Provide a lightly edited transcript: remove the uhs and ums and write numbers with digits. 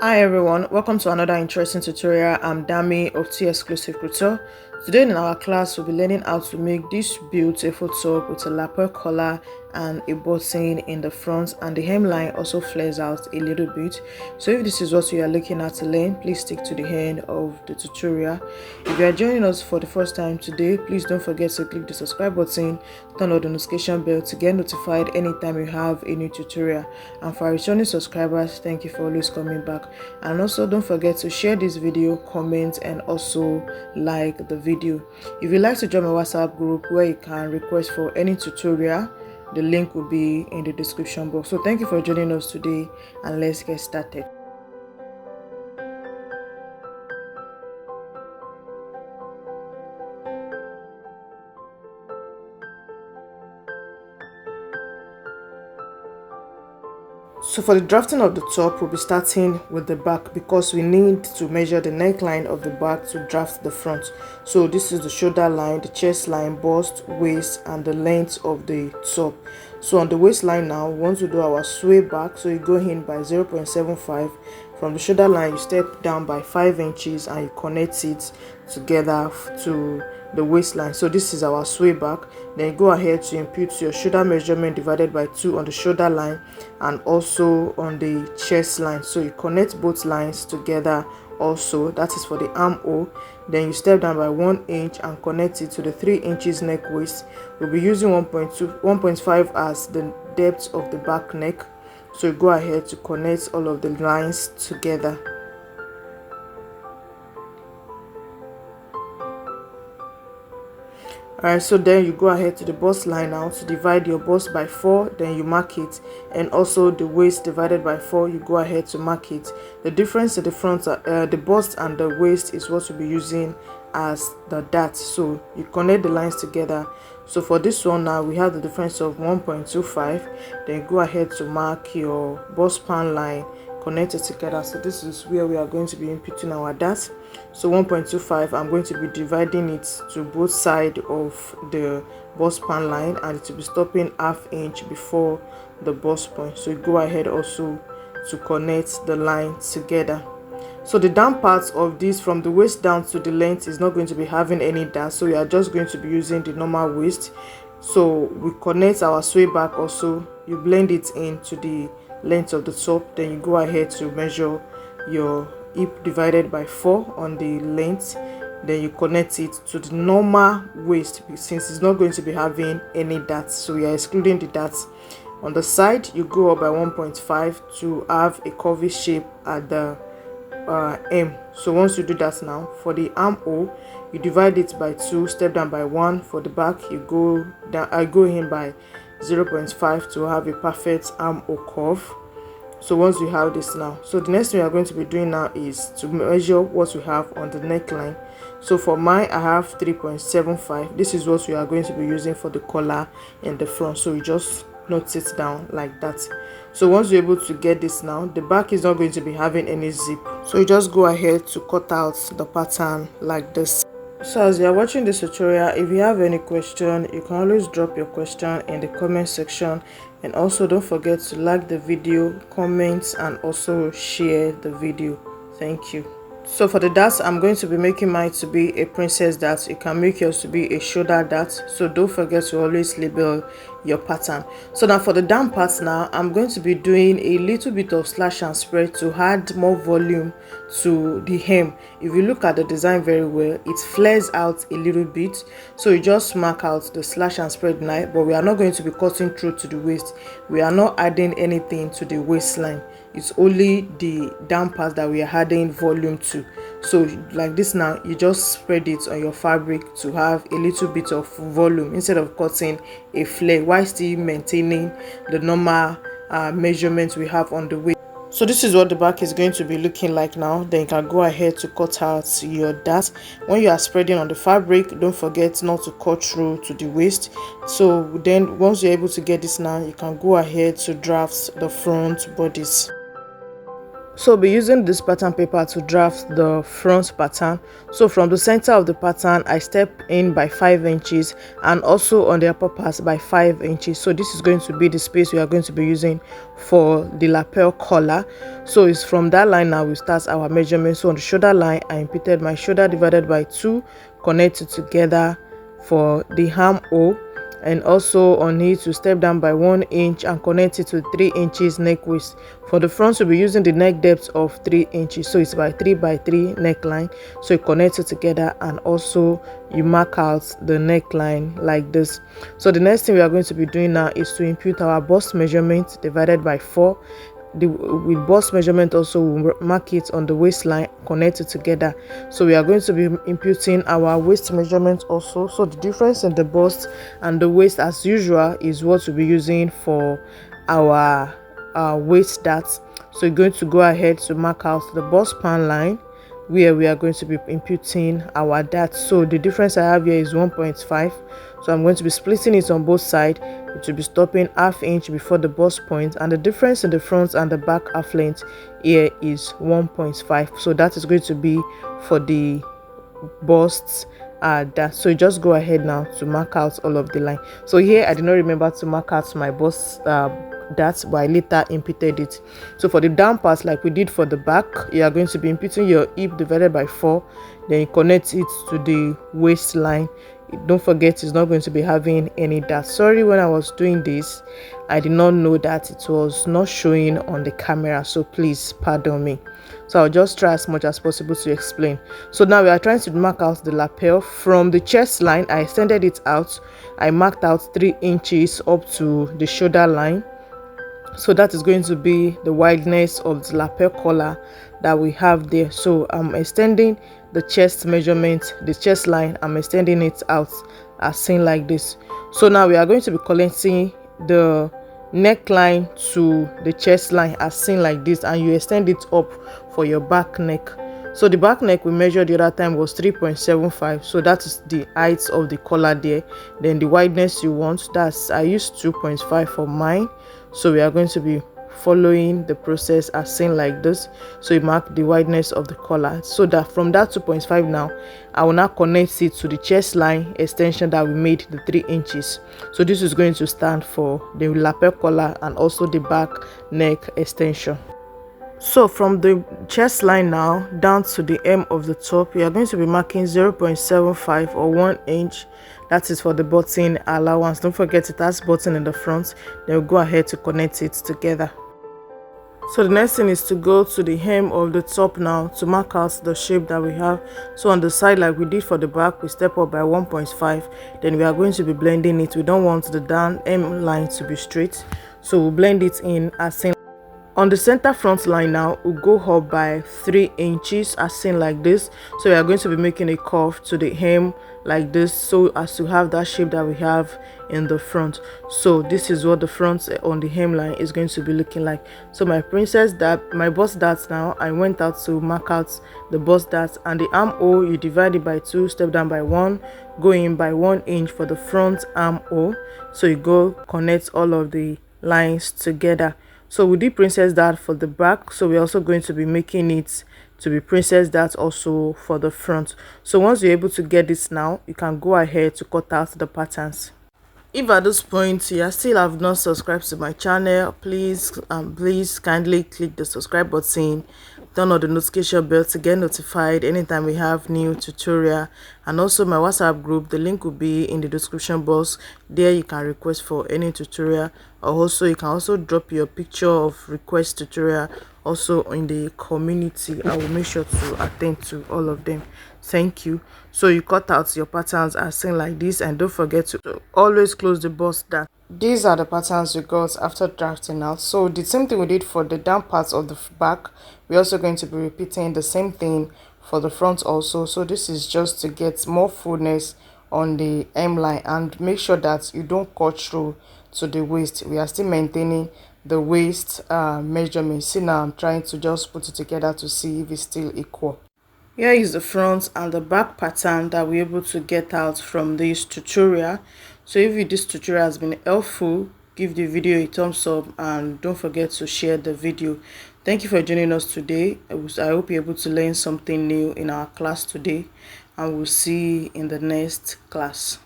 Hi everyone, welcome to another interesting tutorial. I'm Dami of T Exclusive Couture. Today in our class we'll be learning how to make this beautiful top with a lapel collar and a button in the front, and the hemline also flares out a little bit. So if this is what you are looking at to learn, please stick to the end of the tutorial. If you are joining us for the first time today, please don't forget to click the subscribe button, turn on the notification bell to get notified anytime you have a new tutorial. And for our returning subscribers, thank you for always coming back. And also don't forget to share this video, comment, and also like the video. If you'd like to join my WhatsApp group where you can request for any tutorial, the link will be in the description box. So thank you for joining us today, and let's get started. So for the drafting of the top, we'll be starting with the back because we need to measure the neckline of the back to draft the front. So this is the shoulder line, the chest line, bust, waist, and the length of the top. So on the waistline now, we want to do our sway back. So you go in by 0.75. From the shoulder line, you step down by 5 inches and you connect it together to the waistline. So this is our sway back. Then you go ahead to impute your shoulder measurement divided by 2 on the shoulder line and also on the chest line. So you connect both lines together also. That is for the armhole. Then you step down by 1 inch and connect it to the 3 inches neck waist. We'll be using 1.5 as the depth of the back neck. So you go ahead to connect all of the lines together. Alright, so then you go ahead to the bust line now to divide your bust by 4, then you mark it, and also the waist divided by 4, you go ahead to mark it. The difference in the front, the bust and the waist is what you'll be using as the dart. So you connect the lines together. So for this one now, we have the difference of 1.25. Then go ahead to mark your bust pan line, connect it together. So this is where we are going to be inputting our dart. So 1.25, I'm going to be dividing it to both sides of the bust pan line, and it will be stopping ½ inch before the bust point. So you go ahead also to connect the line together. So the down part of this, from the waist down to the length, is not going to be having any dart. So we are just going to be using the normal waist. So we connect our sway back also. You blend it into the length of the top. Then you go ahead to measure your hip divided by 4 on the length. Then you connect it to the normal waist since it's not going to be having any darts. So we are excluding the darts. On the side, you go up by 1.5 to have a curvy shape at the M. So once you do that now, for the armhole, you divide it by 2, step down by 1. For the back, you go down, I go in by 0.5 to have a perfect armhole curve. So once you have this now, so the next thing we are going to be doing now is to measure what we have on the neckline. So for mine, I have 3.75. This is what we are going to be using for the collar in the front. So you just note it down like that. So once you're able to get this now, the back is not going to be having any zip. So you just go ahead to cut out the pattern like this. So as you are watching this tutorial, if you have any question, you can always drop your question in the comment section. And also don't forget to like the video, comment, and also share the video. Thank you. So for the darts, I'm going to be making mine to be a princess dart. You can make yours to be a shoulder dart. So don't forget to always label your pattern. So now for the down parts now, I'm going to be doing a little bit of slash and spread to add more volume to the hem. If you look at the design very well, it flares out a little bit. So you just mark out the slash and spread knife, but we are not going to be cutting through to the waist. We are not adding anything to the waistline. It's only the down part that we are adding volume to. So like this now, you just spread it on your fabric to have a little bit of volume instead of cutting a flare while still maintaining the normal measurements we have on the waist. So this is what the back is going to be looking like now. Then you can go ahead to cut out your dart. When you are spreading on the fabric, don't forget not to cut through to the waist. So then once you're able to get this now, you can go ahead to draft the front bodice. So I'll be using this pattern paper to draft the front pattern. So from the center of the pattern, I step in by 5 inches and also on the upper part by 5 inches. So this is going to be the space we are going to be using for the lapel collar. So it's from that line now we start our measurement. So on the shoulder line, I imputed my shoulder divided by 2, connected together for the armhole, and also on it to step down by 1 inch and connect it to 3 inches neck waist. For the front, we'll be using the neck depth of 3 inches, so it's by 3 by 3 neckline. So you connect it together and also you mark out the neckline like this. So the next thing we are going to be doing now is to impute our bust measurement divided by 4. With bust measurement also we'll mark it on the waistline, connect it together. So we are going to be imputing our waist measurement also. So the difference in the bust and the waist as usual is what we'll be using for our waist darts. So you're going to go ahead to mark out the bust pan line where we are going to be imputing our darts. So the difference I have here is 1.5. So I'm going to be splitting it on both sides. It will be stopping ½ inch before the bust point, and the difference in the front and the back half length here is 1.5. So that is going to be for the busts that. So you just go ahead now to mark out all of the line. So here I did not remember to mark out my bust that, but I later imputed it. So for the down part, like we did for the back, you are going to be imputing your hip divided by 4, then you connect it to the waistline. Don't forget, it's not going to be having any dart. Sorry, when I was doing this I did not know that it was not showing on the camera, so please pardon me. So I'll just try as much as possible to explain. So now we are trying to mark out the lapel. From the chest line, I extended it out. I marked out 3 inches up to the shoulder line. So that is going to be the wideness of the lapel collar that we have there. So I'm extending the chest measurement, the chest line, I'm extending it out as seen like this. So now we are going to be connecting the neckline to the chest line as seen like this, and you extend it up for your back neck. So the back neck we measured the other time was 3.75, so that is the height of the collar there. Then the wideness you want, that's I used 2.5 for mine. So we are going to be following the process as seen like this. So you mark the wideness of the collar, so that from that 2.5 now I will now connect it to the chest line extension that we made, the 3 inches. So this is going to stand for the lapel collar and also the back neck extension. So from the chest line now down to the hem of the top, we are going to be marking 0.75 or 1 inch. That is for the button allowance. Don't forget it has button in the front. Then we'll go ahead to connect it together. So the next thing is to go to the hem of the top now to mark out the shape that we have. So on the side, like we did for the back, we step up by 1.5. Then we are going to be blending it. We don't want the down hem line to be straight, so we'll blend it in as seen. On the center front line now, we'll go up by 3 inches as seen like this. So we are going to be making a curve to the hem like this, so as to have that shape that we have in the front. So this is what the front on the hemline is going to be looking like. So my princess dart, my bust darts now, I went out to mark out the bust darts, and the armhole you divide it by 2, step down by 1, go in by 1 inch for the front armhole. So you go connect all of the lines together. So we did princess dart for the back, so we're also going to be making it to be princess dart also for the front. So once you're able to get this now, you can go ahead to cut out the patterns. If at this point you still have not subscribed to my channel, please kindly click the subscribe button, turn on the notification bell to get notified anytime we have new tutorial, and also my WhatsApp group, the link will be in the description box. There you can request for any tutorial, or also you can also drop your picture of request tutorial also in the community. I will make sure to attend to all of them. Thank you. So you cut out your patterns as seen like this, and don't forget to always close the bust dart. These are the patterns we got after drafting out. So the same thing we did for the down parts of the back, we're also going to be repeating the same thing for the front also. So this is just to get more fullness on the hemline, and make sure that you don't cut through to the waist. We are still maintaining the waist measurement. See, now I'm trying to just put it together to see if it's still equal. Here is the front and the back pattern that we're able to get out from this tutorial. So if this tutorial has been helpful, give the video a thumbs up and don't forget to share the video. Thank you for joining us today. I hope you're able to learn something new in our class today, and we'll see you in the next class.